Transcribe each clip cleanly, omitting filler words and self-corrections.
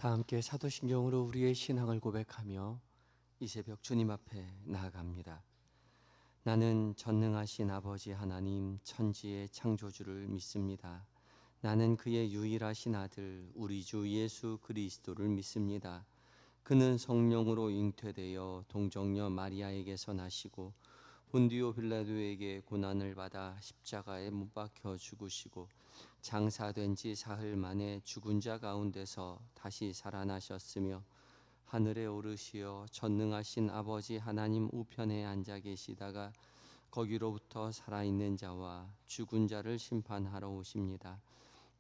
다 함께 사도신경으로 우리의 신앙을 고백하며 이 새벽 주님 앞에 나아갑니다. 나는 전능하신 아버지 하나님 천지의 창조주를 믿습니다. 나는 그의 유일하신 아들 우리 주 예수 그리스도를 믿습니다. 그는 성령으로 잉태되어 동정녀 마리아에게서 나시고 본디오 빌라도에게 고난을 받아 십자가에 못 박혀 죽으시고 장사된 지 사흘 만에 죽은 자 가운데서 다시 살아나셨으며 하늘에 오르시어 전능하신 아버지 하나님 우편에 앉아 계시다가 거기로부터 살아있는 자와 죽은 자를 심판하러 오십니다.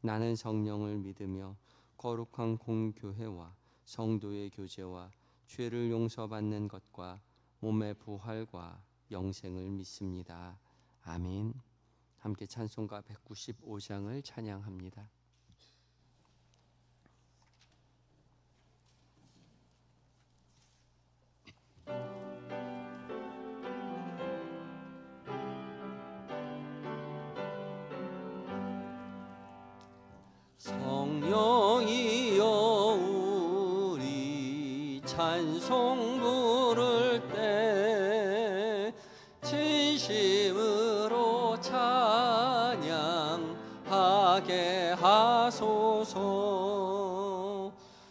나는 성령을 믿으며 거룩한 공교회와 성도의 교제와 죄를 용서받는 것과 몸의 부활과 영생을 믿습니다. 아멘. 함께 찬송가 195장을 찬양합니다. 성령이여 우리 찬송 부를 때 진심으로 찬양하게 하소서.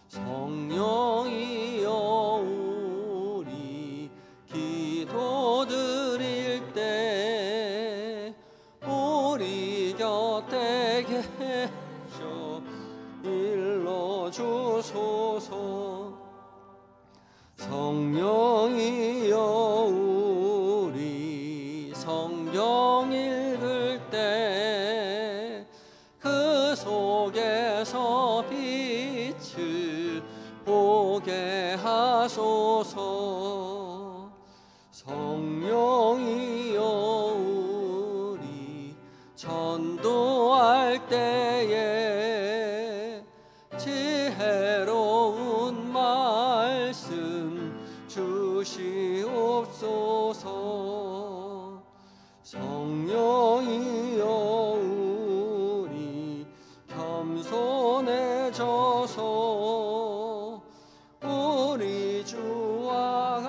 성령이여 우리 기도 드릴 때 우리 곁에 계셔 일러주소서. 성령이여 우리 성경 읽을 때 그 속에서 빛을 보게 하소서. 성령이여 우리 전도할 때에 지혜로운 말씀 주시옵소서. 성령이여 우리 겸손해져서 우리 주와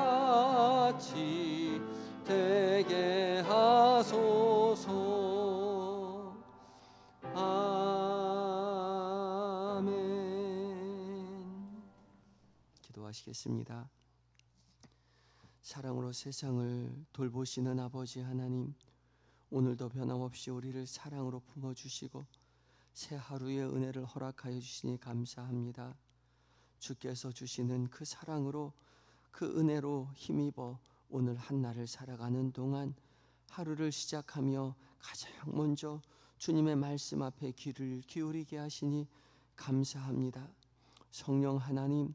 같이 되게 하소서. 아멘. 기도하시겠습니다. 사랑으로 세상을 돌보시는 아버지 하나님, 오늘도 변함없이 우리를 사랑으로 품어주시고 새 하루의 은혜를 허락하여 주시니 감사합니다. 주께서 주시는 그 사랑으로 그 은혜로 힘입어 오늘 한날을 살아가는 동안 하루를 시작하며 가장 먼저 주님의 말씀 앞에 귀를 기울이게 하시니 감사합니다. 성령 하나님,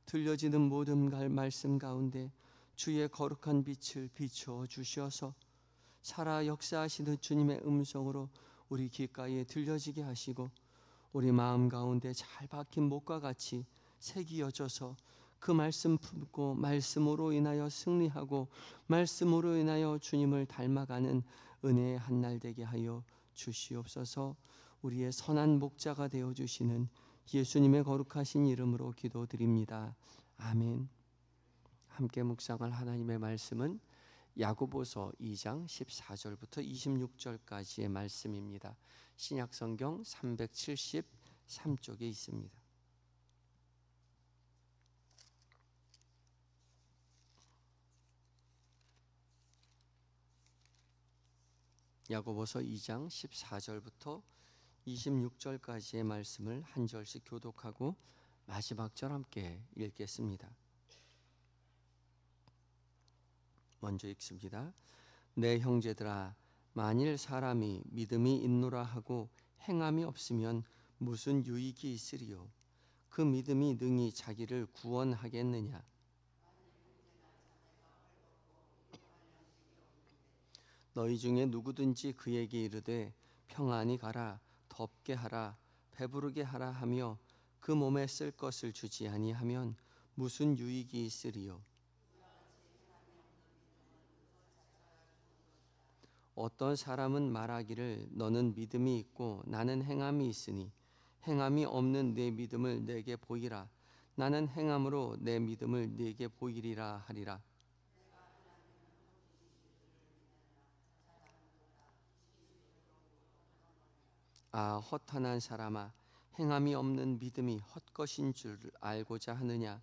들려지는 모든 말씀 가운데 주의 거룩한 빛을 비추어 주셔서 살아 역사하시는 주님의 음성으로 우리 귓가에 들려지게 하시고 우리 마음 가운데 잘 박힌 못과 같이 새기어져서 그 말씀 품고 말씀으로 인하여 승리하고 말씀으로 인하여 주님을 닮아가는 은혜의 한날 되게 하여 주시옵소서. 우리의 선한 목자가 되어주시는 예수님의 거룩하신 이름으로 기도드립니다. 아멘. 함께 묵상할 하나님의 말씀은 야고보서 2장 14절부터 26절까지의 말씀입니다. 신약성경 373쪽에 있습니다. 야고보서 2장 14절부터 26절까지의 말씀을 한 절씩 교독하고 마지막 절 함께 읽겠습니다. 먼저 읽습니다. 내 형제들아, 만일 사람이 믿음이 있노라 하고 행함이 없으면 무슨 유익이 있으리요? 그 믿음이 능히 자기를 구원하겠느냐? 너희 중에 누구든지 그에게 이르되 평안히 가라, 덥게 하라, 배부르게 하라 하며 그 몸에 쓸 것을 주지 아니하면 무슨 유익이 있으리요? 어떤 사람은 말하기를 너는 믿음이 있고 나는 행함이 있으니 행함이 없는 내 믿음을 내게 보이라. 나는 행함으로 내 믿음을 네게 보이리라 하리라. 아, 허탄한 사람아, 행함이 없는 믿음이 헛것인 줄 알고자 하느냐?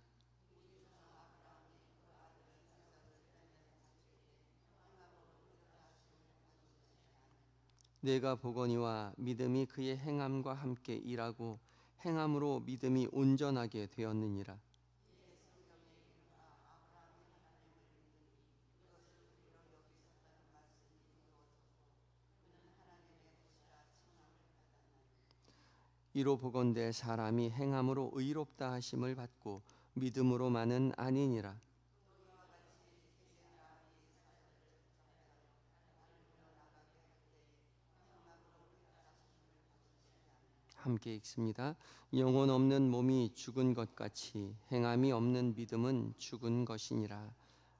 내가 보거니와 믿음이 그의 행함과 함께 일하고 행함으로 믿음이 온전하게 되었느니라. 이로 보건대 사람이 행함으로 의롭다 하심을 받고 믿음으로만은 아니니라. 함께 읽습니다. 영혼 없는 몸이 죽은 것 같이 행함이 없는 믿음은 죽은 것이니라.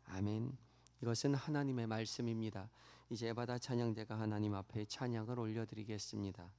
아멘. 이것은 하나님의 말씀입니다. 이제 에바다 찬양대가 하나님 앞에 찬양을 올려드리겠습니다.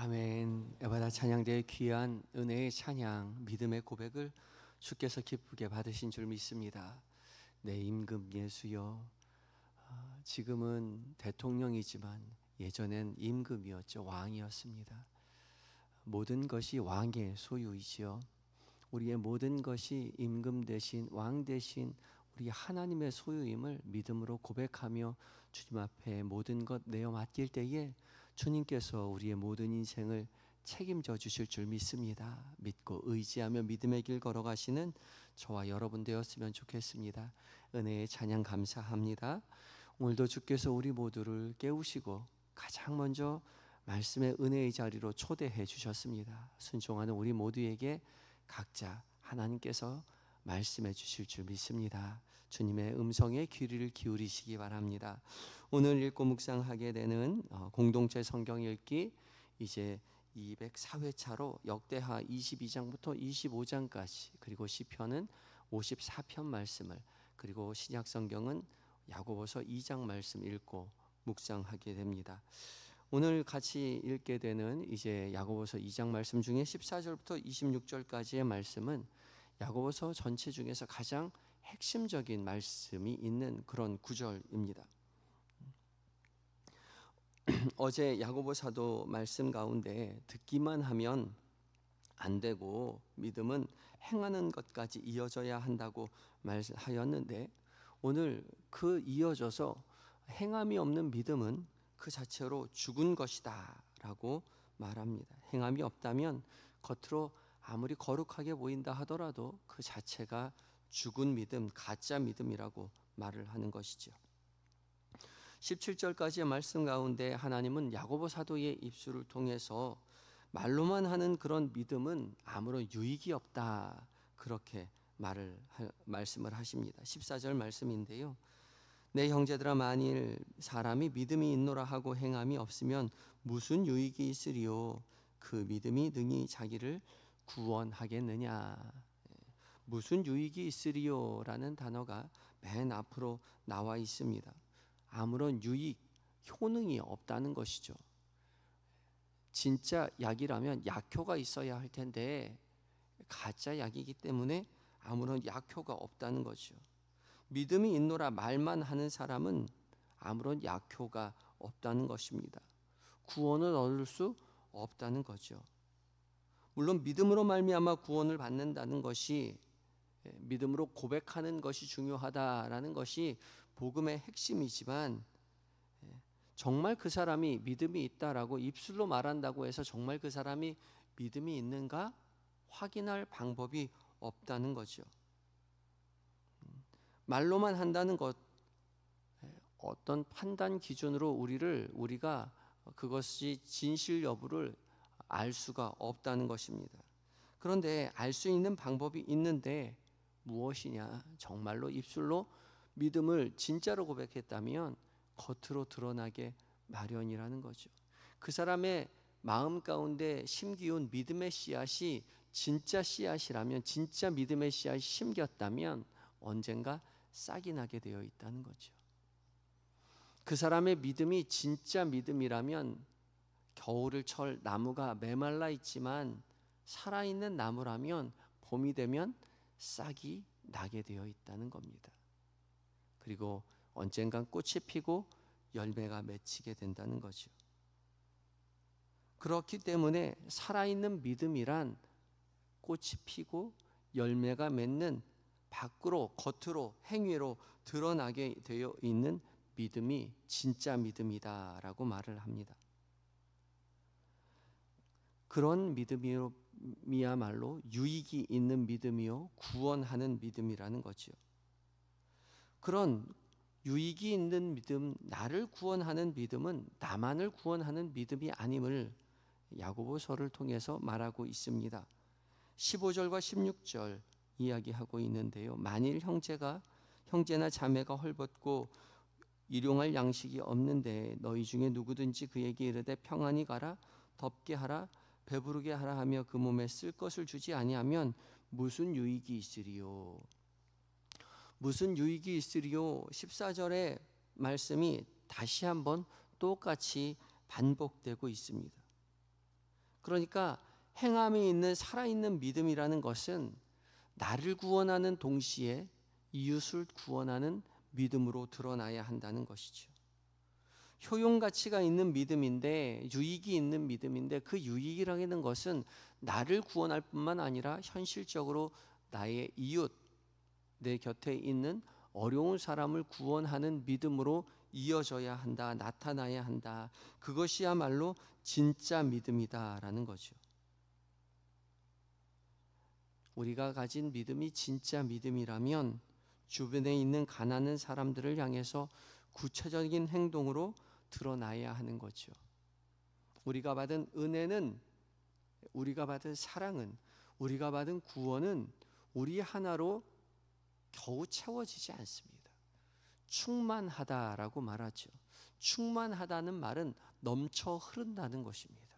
아멘. 에바다 찬양대의 귀한 은혜의 찬양, 믿음의 고백을 주께서 기쁘게 받으신 줄 믿습니다. 내 임금 예수여. 지금은 대통령이지만 예전엔 임금이었죠. 왕이었습니다. 모든 것이 왕의 소유이지요. 우리의 모든 것이 임금 대신 왕 대신 우리 하나님의 소유임을 믿음으로 고백하며 주님 앞에 모든 것 내어 맡길 때에 주님께서 우리의 모든 인생을 책임져 주실 줄 믿습니다. 믿고 의지하며 믿음의 길 걸어가시는 저와 여러분 되었으면 좋겠습니다. 은혜의 찬양 감사합니다. 오늘도 주께서 우리 모두를 깨우시고 가장 먼저 말씀의 은혜의 자리로 초대해 주셨습니다. 순종하는 우리 모두에게 각자 하나님께서 말씀해 주실 줄 믿습니다. 주님의 음성에 귀를 기울이시기 바랍니다. 오늘 읽고 묵상하게 되는 공동체 성경 읽기 이제 204회차로 역대하 22장부터 25장까지 그리고 시편은 54편 말씀을 그리고 신약 성경은 야고보서 2장 말씀 읽고 묵상하게 됩니다. 오늘 같이 읽게 되는 이제 야고보서 2장 말씀 중에 14절부터 26절까지의 말씀은 야고보서 전체 중에서 가장 핵심적인 말씀이 있는 그런 구절입니다. 어제 야고보 사도 말씀 가운데 듣기만 하면 안 되고 믿음은 행하는 것까지 이어져야 한다고 말하였는데, 오늘 그 이어져서 행함이 없는 믿음은 그 자체로 죽은 것이다 라고 말합니다. 행함이 없다면 겉으로 아무리 거룩하게 보인다 하더라도 그 자체가 죽은 믿음, 가짜 믿음이라고 말을 하는 것이죠. 17절까지의 말씀 가운데 하나님은 야고보 사도의 입술을 통해서 말로만 하는 그런 믿음은 아무런 유익이 없다, 그렇게 말씀을 하십니다. 14절 말씀인데요. 내 형제들아, 만일 사람이 믿음이 있노라 하고 행함이 없으면 무슨 유익이 있으리요? 그 믿음이 능히 자기를 구원하겠느냐? 무슨 유익이 있으리요? 라는 단어가 맨 앞으로 나와 있습니다. 아무런 유익, 효능이 없다는 것이죠. 진짜 약이라면 약효가 있어야 할 텐데 가짜 약이기 때문에 아무런 약효가 없다는 거죠. 믿음이 있노라 말만 하는 사람은 아무런 약효가 없다는 것입니다. 구원을 얻을 수 없다는 거죠. 물론 믿음으로 말미암아 구원을 받는다는 것이, 믿음으로 고백하는 것이 중요하다라는 것이 복음의 핵심이지만, 정말 그 사람이 믿음이 있다라고 입술로 말한다고 해서 정말 그 사람이 믿음이 있는가 확인할 방법이 없다는 거죠. 말로만 한다는 것, 어떤 판단 기준으로 우리가 그것이 진실 여부를 알 수가 없다는 것입니다. 그런데 알 수 있는 방법이 있는데 무엇이냐? 정말로 입술로 믿음을 진짜로 고백했다면 겉으로 드러나게 마련이라는 거죠. 그 사람의 마음 가운데 심기운 믿음의 씨앗이 진짜 씨앗이라면, 진짜 믿음의 씨앗이 심겼다면 언젠가 싹이 나게 되어 있다는 거죠. 그 사람의 믿음이 진짜 믿음이라면 겨울철 나무가 메말라 있지만 살아있는 나무라면 봄이 되면 싹이 나게 되어 있다는 겁니다. 그리고 언젠간 꽃이 피고 열매가 맺히게 된다는 거죠. 그렇기 때문에 살아있는 믿음이란 꽃이 피고 열매가 맺는, 밖으로 겉으로 행위로 드러나게 되어 있는 믿음이 진짜 믿음이다라고 말을 합니다. 그런 믿음이야말로 유익이 있는 믿음이요 구원하는 믿음이라는 거죠. 그런 유익이 있는 믿음, 나를 구원하는 믿음은 나만을 구원하는 믿음이 아님을 야고보서를 통해서 말하고 있습니다. 15절과 16절 이야기하고 있는데요. 만일 형제나 자매가 헐벗고 일용할 양식이 없는데 너희 중에 누구든지 그에게 이르되 평안히 가라, 덥게 하라, 배부르게 하라 하며 그 몸에 쓸 것을 주지 아니하면 무슨 유익이 있으리요? 무슨 유익이 있으리요? 14절의 말씀이 다시 한번 똑같이 반복되고 있습니다. 그러니까 행함이 있는 살아있는 믿음이라는 것은 나를 구원하는 동시에 이웃을 구원하는 믿음으로 드러나야 한다는 것이죠. 효용 가치가 있는 믿음인데, 유익이 있는 믿음인데, 그 유익이라는 것은 나를 구원할 뿐만 아니라 현실적으로 나의 이웃, 내 곁에 있는 어려운 사람을 구원하는 믿음으로 이어져야 한다, 나타나야 한다. 그것이야말로 진짜 믿음이다라는 거죠. 우리가 가진 믿음이 진짜 믿음이라면 주변에 있는 가난한 사람들을 향해서 구체적인 행동으로 드러나야 하는 거죠. 우리가 받은 은혜는, 우리가 받은 사랑은, 우리가 받은 구원은 우리 하나로 겨우 채워지지 않습니다. 충만하다라고 말하죠. 충만하다는 말은 넘쳐 흐른다는 것입니다.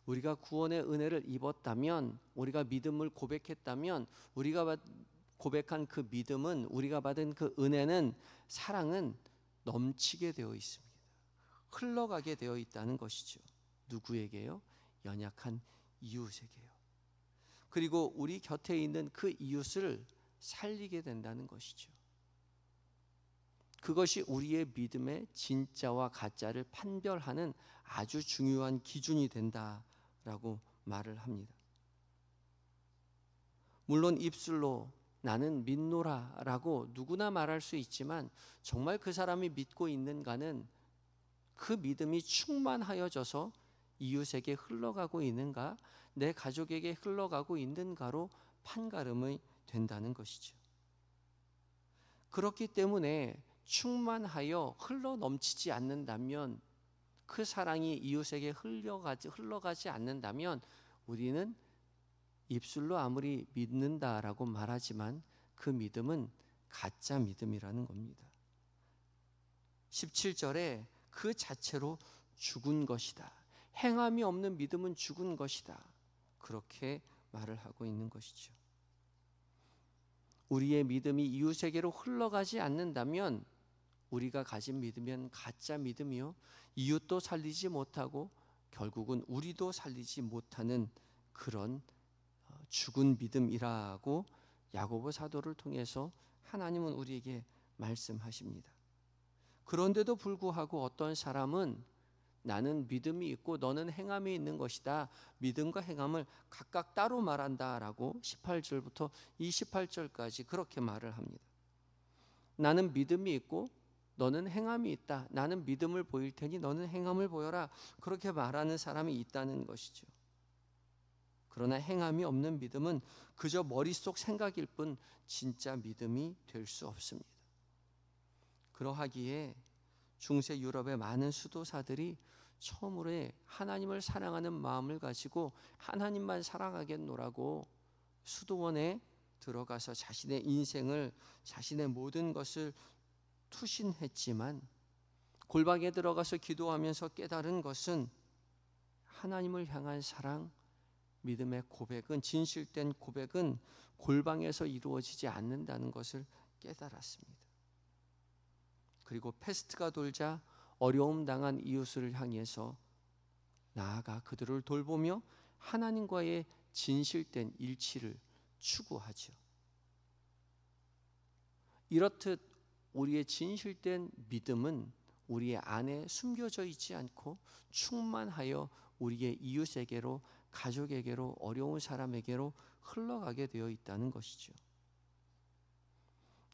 우리가 구원의 은혜를 입었다면, 우리가 믿음을 고백했다면, 우리가 고백한 그 믿음은, 우리가 받은 그 은혜는, 사랑은 넘치게 되어 있습니다. 흘러가게 되어 있다는 것이죠. 누구에게요? 연약한 이웃에게요. 그리고 우리 곁에 있는 그 이웃을 살리게 된다는 것이죠. 그것이 우리의 믿음의 진짜와 가짜를 판별하는 아주 중요한 기준이 된다라고 말을 합니다. 물론 입술로 나는 믿노라라고 누구나 말할 수 있지만 정말 그 사람이 믿고 있는가는 그 믿음이 충만하여져서 이웃에게 흘러가고 있는가, 내 가족에게 흘러가고 있는가로 판가름이 된다는 것이죠. 그렇기 때문에 충만하여 흘러 넘치지 않는다면, 그 사랑이 이웃에게 흘러가지 않는다면 우리는 입술로 아무리 믿는다라고 말하지만 그 믿음은 가짜 믿음이라는 겁니다. 17절에 그 자체로 죽은 것이다. 행함이 없는 믿음은 죽은 것이다. 그렇게 말을 하고 있는 것이죠. 우리의 믿음이 이웃에게로 흘러가지 않는다면 우리가 가진 믿음은 가짜 믿음이요, 이웃도 살리지 못하고 결국은 우리도 살리지 못하는 그런 죽은 믿음이라고 야고보 사도를 통해서 하나님은 우리에게 말씀하십니다. 그런데도 불구하고 어떤 사람은 나는 믿음이 있고 너는 행함이 있는 것이다, 믿음과 행함을 각각 따로 말한다라고 18절부터 28절까지 그렇게 말을 합니다. 나는 믿음이 있고 너는 행함이 있다, 나는 믿음을 보일 테니 너는 행함을 보여라, 그렇게 말하는 사람이 있다는 것이죠. 그러나 행함이 없는 믿음은 그저 머릿속 생각일 뿐 진짜 믿음이 될 수 없습니다. 그러하기에 중세 유럽의 많은 수도사들이 처음으로 하나님을 사랑하는 마음을 가지고 하나님만 사랑하겠노라고 수도원에 들어가서 자신의 인생을, 자신의 모든 것을 투신했지만 골방에 들어가서 기도하면서 깨달은 것은 하나님을 향한 사랑, 믿음의 고백은, 진실된 고백은 골방에서 이루어지지 않는다는 것을 깨달았습니다. 그리고 패스트가 돌자 어려움 당한 이웃을 향해서 나아가 그들을 돌보며 하나님과의 진실된 일치를 추구하죠. 이렇듯 우리의 진실된 믿음은 우리의 안에 숨겨져 있지 않고 충만하여 우리의 이웃에게로, 가족에게로, 어려운 사람에게로 흘러가게 되어 있다는 것이죠.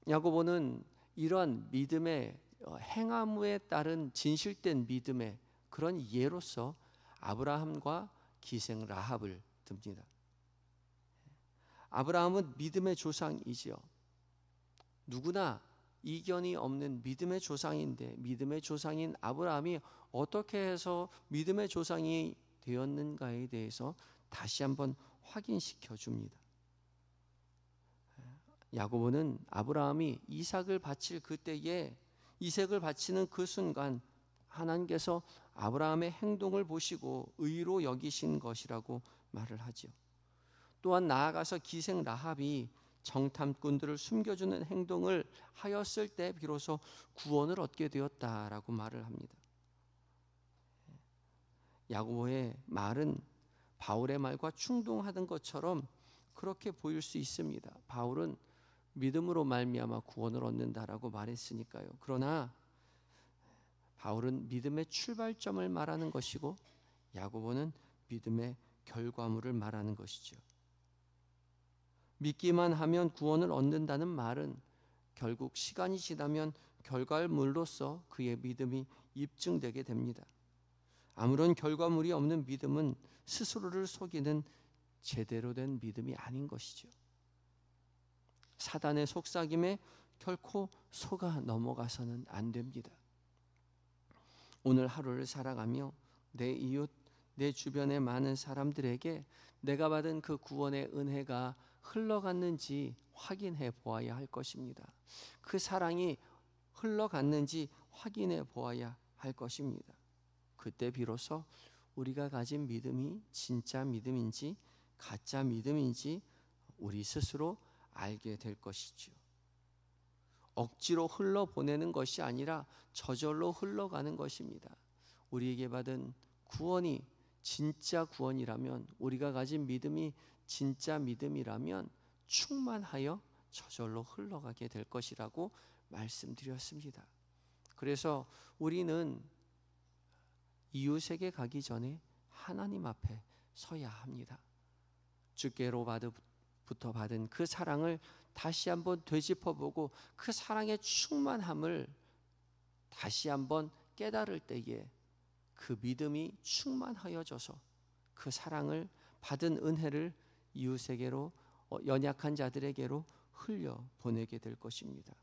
야고보는 이러한 믿음의 행함에 따른 진실된 믿음의 그런 예로서 아브라함과 기생 라합을 듭니다. 아브라함은 믿음의 조상이지요. 누구나 이견이 없는 믿음의 조상인데, 믿음의 조상인 아브라함이 어떻게 해서 믿음의 조상이 되었는가에 대해서 다시 한번 확인시켜 줍니다. 야고보는 아브라함이 이삭을 바칠 그때에, 이삭을 바치는 그 순간 하나님께서 아브라함의 행동을 보시고 의로 여기신 것이라고 말을 하죠. 또한 나아가서 기생 라합이 정탐꾼들을 숨겨주는 행동을 하였을 때 비로소 구원을 얻게 되었다라고 말을 합니다. 야고보의 말은 바울의 말과 충동하던 것처럼 그렇게 보일 수 있습니다. 바울은 믿음으로 말미암아 구원을 얻는다라고 말했으니까요. 그러나 바울은 믿음의 출발점을 말하는 것이고 야고보는 믿음의 결과물을 말하는 것이죠. 믿기만 하면 구원을 얻는다는 말은 결국 시간이 지나면 결과물로서 그의 믿음이 입증되게 됩니다. 아무런 결과물이 없는 믿음은 스스로를 속이는 제대로 된 믿음이 아닌 것이죠. 사단의 속삭임에 결코 속아 넘어가서는 안 됩니다. 오늘 하루를 살아가며 내 이웃, 내 주변의 많은 사람들에게 내가 받은 그 구원의 은혜가 흘러갔는지 확인해 보아야 할 것입니다. 그 사랑이 흘러갔는지 확인해 보아야 할 것입니다. 그때 비로소 우리가 가진 믿음이 진짜 믿음인지 가짜 믿음인지 우리 스스로 알게 될 것이죠. 억지로 흘러보내는 것이 아니라 저절로 흘러가는 것입니다. 우리에게 받은 구원이 진짜 구원이라면, 우리가 가진 믿음이 진짜 믿음이라면 충만하여 저절로 흘러가게 될 것이라고 말씀드렸습니다. 그래서 우리는 이웃에게 가기 전에 하나님 앞에 서야 합니다. 주께로 부터 받은 그 사랑을 다시 한번 되짚어보고 그 사랑의 충만함을 다시 한번 깨달을 때에 그 믿음이 충만하여져서 그 사랑을 받은 은혜를 이웃에게로, 연약한 자들에게로 흘려보내게 될 것입니다.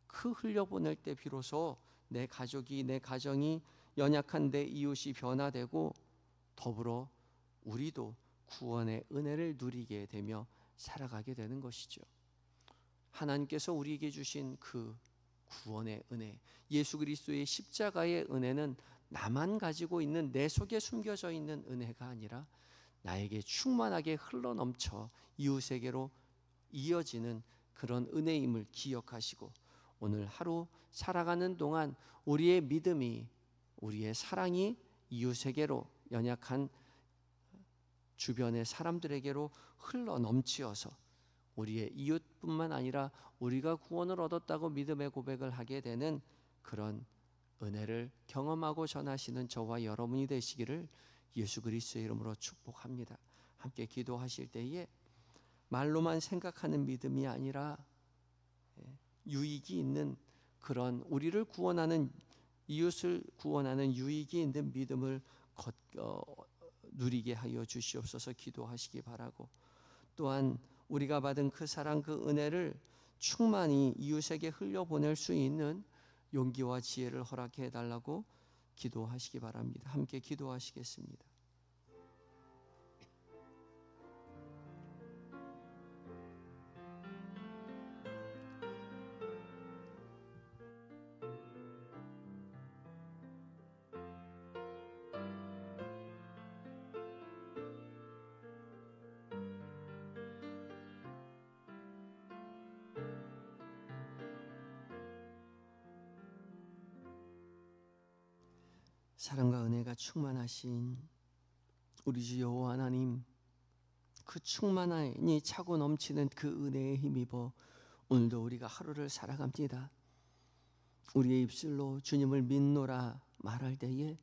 그 흘려보낼 때 비로소 내 가족이, 내 가정이, 연약한 내 이웃이 변화되고 더불어 우리도 구원의 은혜를 누리게 되며 살아가게 되는 것이죠. 하나님께서 우리에게 주신 그 구원의 은혜, 예수 그리스도의 십자가의 은혜는 나만 가지고 있는, 내 속에 숨겨져 있는 은혜가 아니라 나에게 충만하게 흘러넘쳐 이웃에게로 이어지는 그런 은혜임을 기억하시고, 오늘 하루 살아가는 동안 우리의 믿음이, 우리의 사랑이 이웃에게로, 연약한 주변의 사람들에게로 흘러넘치어서 우리의 이웃뿐만 아니라 우리가 구원을 얻었다고 믿음의 고백을 하게 되는 그런 은혜를 경험하고 전하시는 저와 여러분이 되시기를 예수 그리스도의 이름으로 축복합니다. 함께 기도하실 때에 말로만 생각하는 믿음이 아니라 유익이 있는 그런, 우리를 구원하는, 이웃을 구원하는 유익이 있는 믿음을 누리게 하여 주시옵소서 기도하시기 바라고, 또한 우리가 받은 그 사랑, 그 은혜를 충만히 이웃에게 흘려보낼 수 있는 용기와 지혜를 허락해 달라고 기도하시기 바랍니다. 함께 기도하시겠습니다. 사랑과 은혜가 충만하신 우리 주 여호와 하나님, 그 충만하니 차고 넘치는 그 은혜에 힘입어 오늘도 우리가 하루를 살아갑니다. 우리의 입술로 주님을 믿노라 말할 때에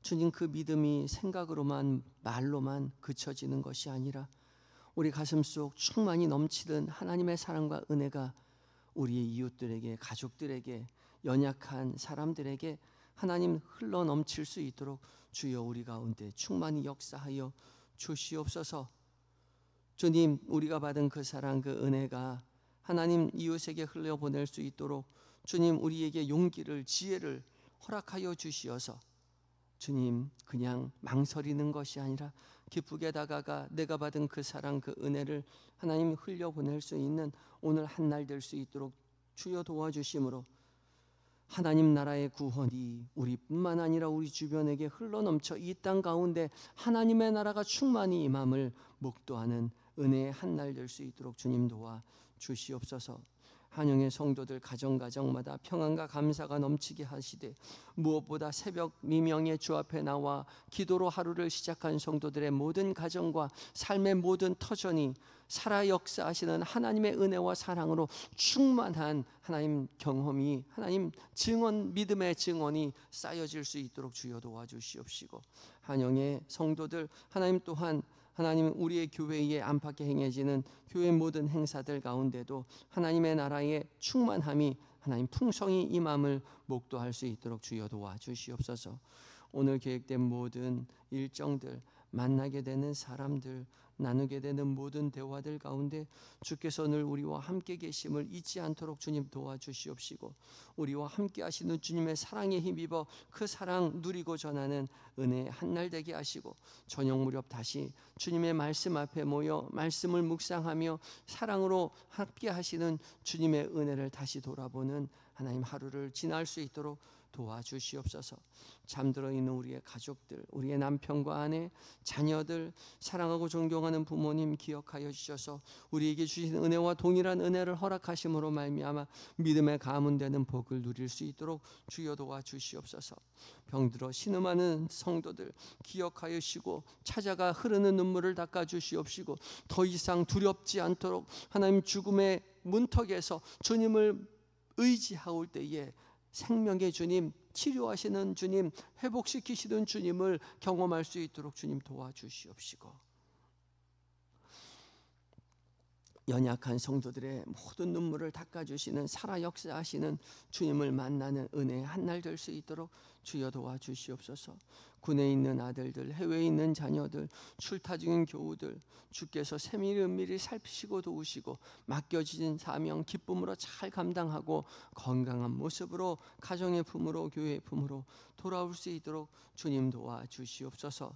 주님, 그 믿음이 생각으로만, 말로만 그쳐지는 것이 아니라 우리 가슴 속 충만히 넘치는 하나님의 사랑과 은혜가 우리의 이웃들에게, 가족들에게, 연약한 사람들에게 하나님 흘러 넘칠 수 있도록 주여 우리 가운데 충만히 역사하여 주시옵소서. 주님, 우리가 받은 그 사랑, 그 은혜가 하나님 이웃에게 흘려보낼 수 있도록 주님, 우리에게 용기를, 지혜를 허락하여 주시어서 주님, 그냥 망설이는 것이 아니라 기쁘게 다가가 내가 받은 그 사랑, 그 은혜를 하나님 흘려보낼 수 있는 오늘 한 날 될 수 있도록 주여 도와주심으로 하나님 나라의 구원이 우리뿐만 아니라 우리 주변에게 흘러넘쳐 이 땅 가운데 하나님의 나라가 충만히 임함을 목도하는 은혜의 한 날 될 수 있도록 주님 도와 주시옵소서. 한영의 성도들 가정마다 평안과 감사가 넘치게 하시되, 무엇보다 새벽 미명에 주 앞에 나와 기도로 하루를 시작한 성도들의 모든 가정과 삶의 모든 터전이 살아 역사하시는 하나님의 은혜와 사랑으로 충만한 하나님 경험이, 하나님 증언, 믿음의 증언이 쌓여질 수 있도록 주여 도와주시옵시고, 한영의 성도들 하나님 또한 하나님 우리의 교회에 안팎에 행해지는 교회 모든 행사들 가운데도 하나님의 나라의 충만함이, 하나님 풍성이 임함을 목도할 수 있도록 주여 도와주시옵소서. 오늘 계획된 모든 일정들, 만나게 되는 사람들, 나누게 되는 모든 대화들 가운데 주께서 늘 우리와 함께 계심을 잊지 않도록 주님 도와주시옵시고, 우리와 함께 하시는 주님의 사랑에 힘입어 그 사랑 누리고 전하는 은혜의 한날 되게 하시고, 저녁 무렵 다시 주님의 말씀 앞에 모여 말씀을 묵상하며 사랑으로 함께 하시는 주님의 은혜를 다시 돌아보는 하나님 하루를 지날 수 있도록 도와주시옵소서. 잠들어 있는 우리의 가족들, 우리의 남편과 아내, 자녀들, 사랑하고 존경하는 부모님 기억하여 주셔서 우리에게 주신 은혜와 동일한 은혜를 허락하심으로 말미암아 믿음의 가문되는 복을 누릴 수 있도록 주여 도와주시옵소서. 병들어 신음하는 성도들 기억하여 주시고 찾아가 흐르는 눈물을 닦아 주시옵시고, 더 이상 두렵지 않도록 하나님 죽음의 문턱에서 주님을 의지하올 때에 생명의 주님, 치료하시는 주님, 회복시키시는 주님을 경험할 수 있도록 주님 도와주시옵시고, 연약한 성도들의 모든 눈물을 닦아주시는 살아 역사하시는 주님을 만나는 은혜의 한날 될 수 있도록 주여 도와주시옵소서. 군에 있는 아들들, 해외에 있는 자녀들, 출타 중인 교우들, 주께서 세밀히 은밀히 살피시고 도우시고 맡겨진 사명 기쁨으로 잘 감당하고 건강한 모습으로 가정의 품으로 교회의 품으로 돌아올 수 있도록 주님 도와주시옵소서.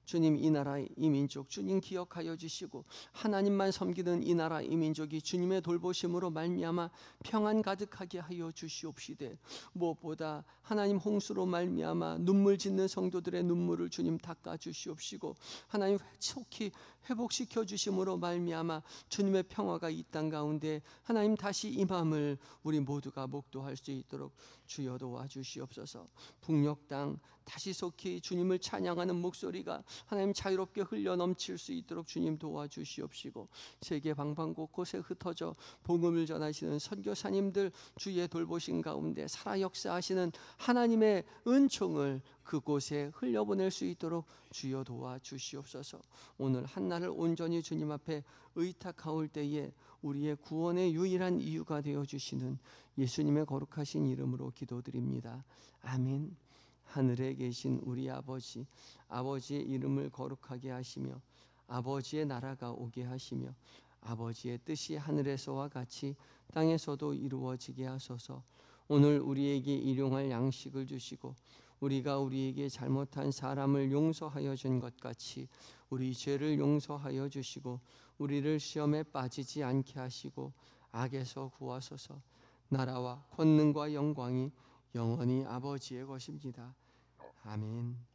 주님, 이 나라 이 민족 주님 기억하여 주시고 하나님만 섬기는 이 나라 이 민족이 주님의 돌보심으로 말미암아 평안 가득하게 하여 주시옵시되, 무엇보다 하나님 홍수로 말미암아 눈물 짓는 성도들의 눈물을 주님 닦아 주시옵시고 하나님 속히 회복시켜 주심으로 말미암아 주님의 평화가 이 땅 가운데 하나님 다시 임함을 우리 모두가 목도할 수 있도록 주여 도와주시옵소서. 북녘 땅 다시 속히 주님을 찬양하는 목소리가 하나님 자유롭게 흘려 넘칠 수 있도록 주님 도와주시옵시고, 세계 방방 곳곳에 흩어져 복음을 전하시는 선교사님들 주의 돌보신 가운데 살아 역사하시는 하나님의 은총을 그곳에 흘려보낼 수 있도록 주여 도와주시옵소서. 오늘 한날을 온전히 주님 앞에 의탁하올 때에 우리의 구원의 유일한 이유가 되어주시는 예수님의 거룩하신 이름으로 기도드립니다. 아멘. 하늘에 계신 우리 아버지, 아버지의 이름을 거룩하게 하시며 아버지의 나라가 오게 하시며 아버지의 뜻이 하늘에서와 같이 땅에서도 이루어지게 하소서. 오늘 우리에게 일용할 양식을 주시고 우리가 우리에게 잘못한 사람을 용서하여 준 것 같이 우리 죄를 용서하여 주시고 우리를 시험에 빠지지 않게 하시고 악에서 구하소서. 나라와 권능과 영광이 영원히 아버지의 것입니다. 아멘.